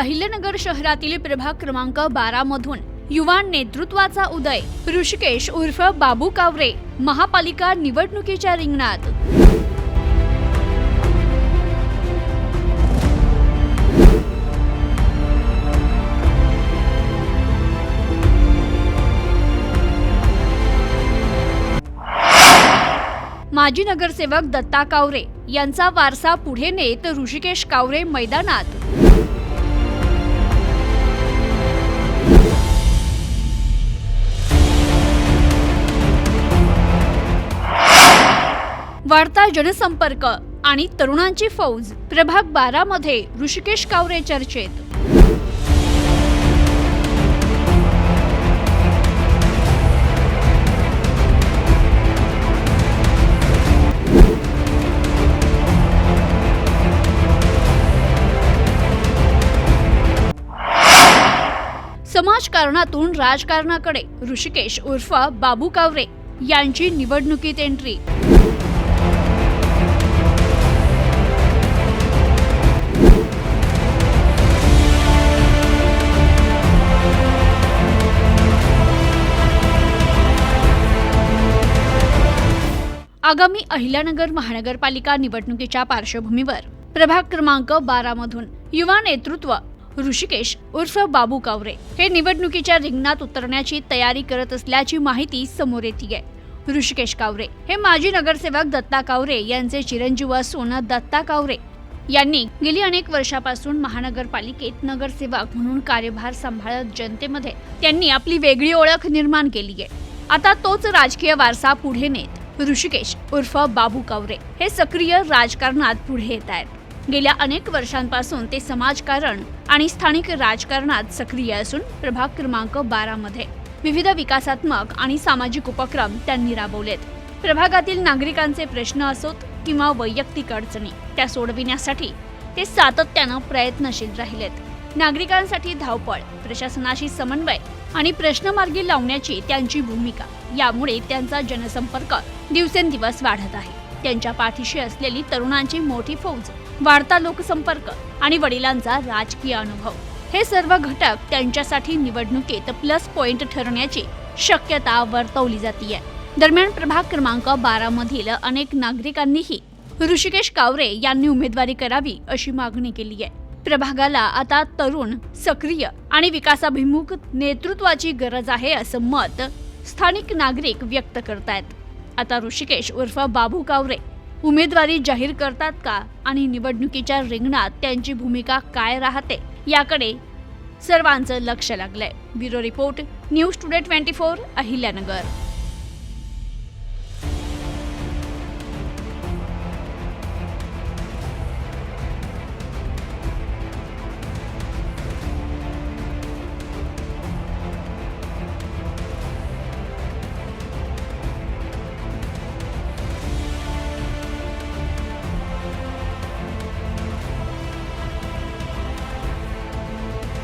अहिल्यानगर शहरातील प्रभाग क्रमांक 12 मधून युवा नेतृत्वाचा उदय। ऋषिकेश उर्फ बाबू कावरे महापालिका निवडणुकीच्या रिंगणात। माजी नगरसेवक दत्ता कावरे यांचा वारसा पुढे नेत ऋषिकेश कावरे मैदानात। वाढता जनसंपर्क आणि तरुणांची फौज। प्रभाग 12 मध्ये ऋषिकेश कावरे चर्चेत। समाजकारणातून राजकारणाकडे ऋषिकेश उर्फ बाबू कावरे यांची निवडणुकीत एंट्री। आगामी अहिल्यानगर महानगरपालिका निवडणुकीच्या पार्श्वभूमीवर प्रभाग क्रमांक 12 मधून युवा नेतृत्व ऋषिकेश उर्फ बाबू कावरे हे निवडणुकीच्या रिंगणात उतरण्याची तयारी करत असल्याची माहिती समोर येते। ऋषिकेश कावरे हे माजी नगरसेवक दत्ता कावरे यांचे चिरंजीव असून दत्ता कावरे यांनी गेली अनेक वर्षापासून महानगरपालिकेत नगरसेवक म्हणून कार्यभार सांभाळत जनतेमध्ये त्यांनी आपली वेगळी ओळख निर्माण केली आहे। आता तोच राजकीय वारसा पुढे नेत ऋषिकेश उर्फ बाबू कावरे हे सक्रिय राजकारणात पुढे येत आहेत। गेल्या अनेक वर्षांपासून ते समाजकारण आणि स्थानिक राजकारणात सक्रिय असून प्रभाग क्रमांक 12 मध्ये विविध विकासात्मक आणि सामाजिक उपक्रम त्यांनी राबवलेत। प्रभागातील नागरिकांचे प्रश्न असोत किंवा वैयक्तिक अडचणी त्या सोडविण्यासाठी ते सातत्यानं प्रयत्नशील राहिलेत। नागरिकांसाठी धावपळ, प्रशासनाशी समन्वय आणि प्रश्न मार्गी लावण्याची त्यांची भूमिका यामुळे त्यांचा जनसंपर्क दिवसेंदिवस वाढत आहे। त्यांच्या पाठीशी असलेली तरुणांची मोठी फौज, वाढता लोकसंपर्क आणि वडिलांचा राजकीय अनुभव हे सर्व घटक त्यांच्यासाठी निवडणुकीत प्लस पॉइंट ठरण्याची शक्यता वर्तवली जाते। दरम्यान प्रभाग क्रमांक 12 मधील अनेक नागरिकांनीही ऋषिकेश कावरे यांनी उमेदवारी करावी अशी मागणी केली आहे। प्रभागाला आता तरुण, सक्रिय आणि विकासाभिमुख नेतृत्वाची गरज आहे असं मत स्थानिक नागरिक व्यक्त करतायत। आता ऋषिकेश उर्फ बाबू कावरे उमेदवारी जाहीर करतात का आणि निवडणुकीच्या रिंगणात त्यांची भूमिका काय राहते याकडे सर्वांचं लक्ष लागलंय। Bureau report, news today 24, Ahilyanagar.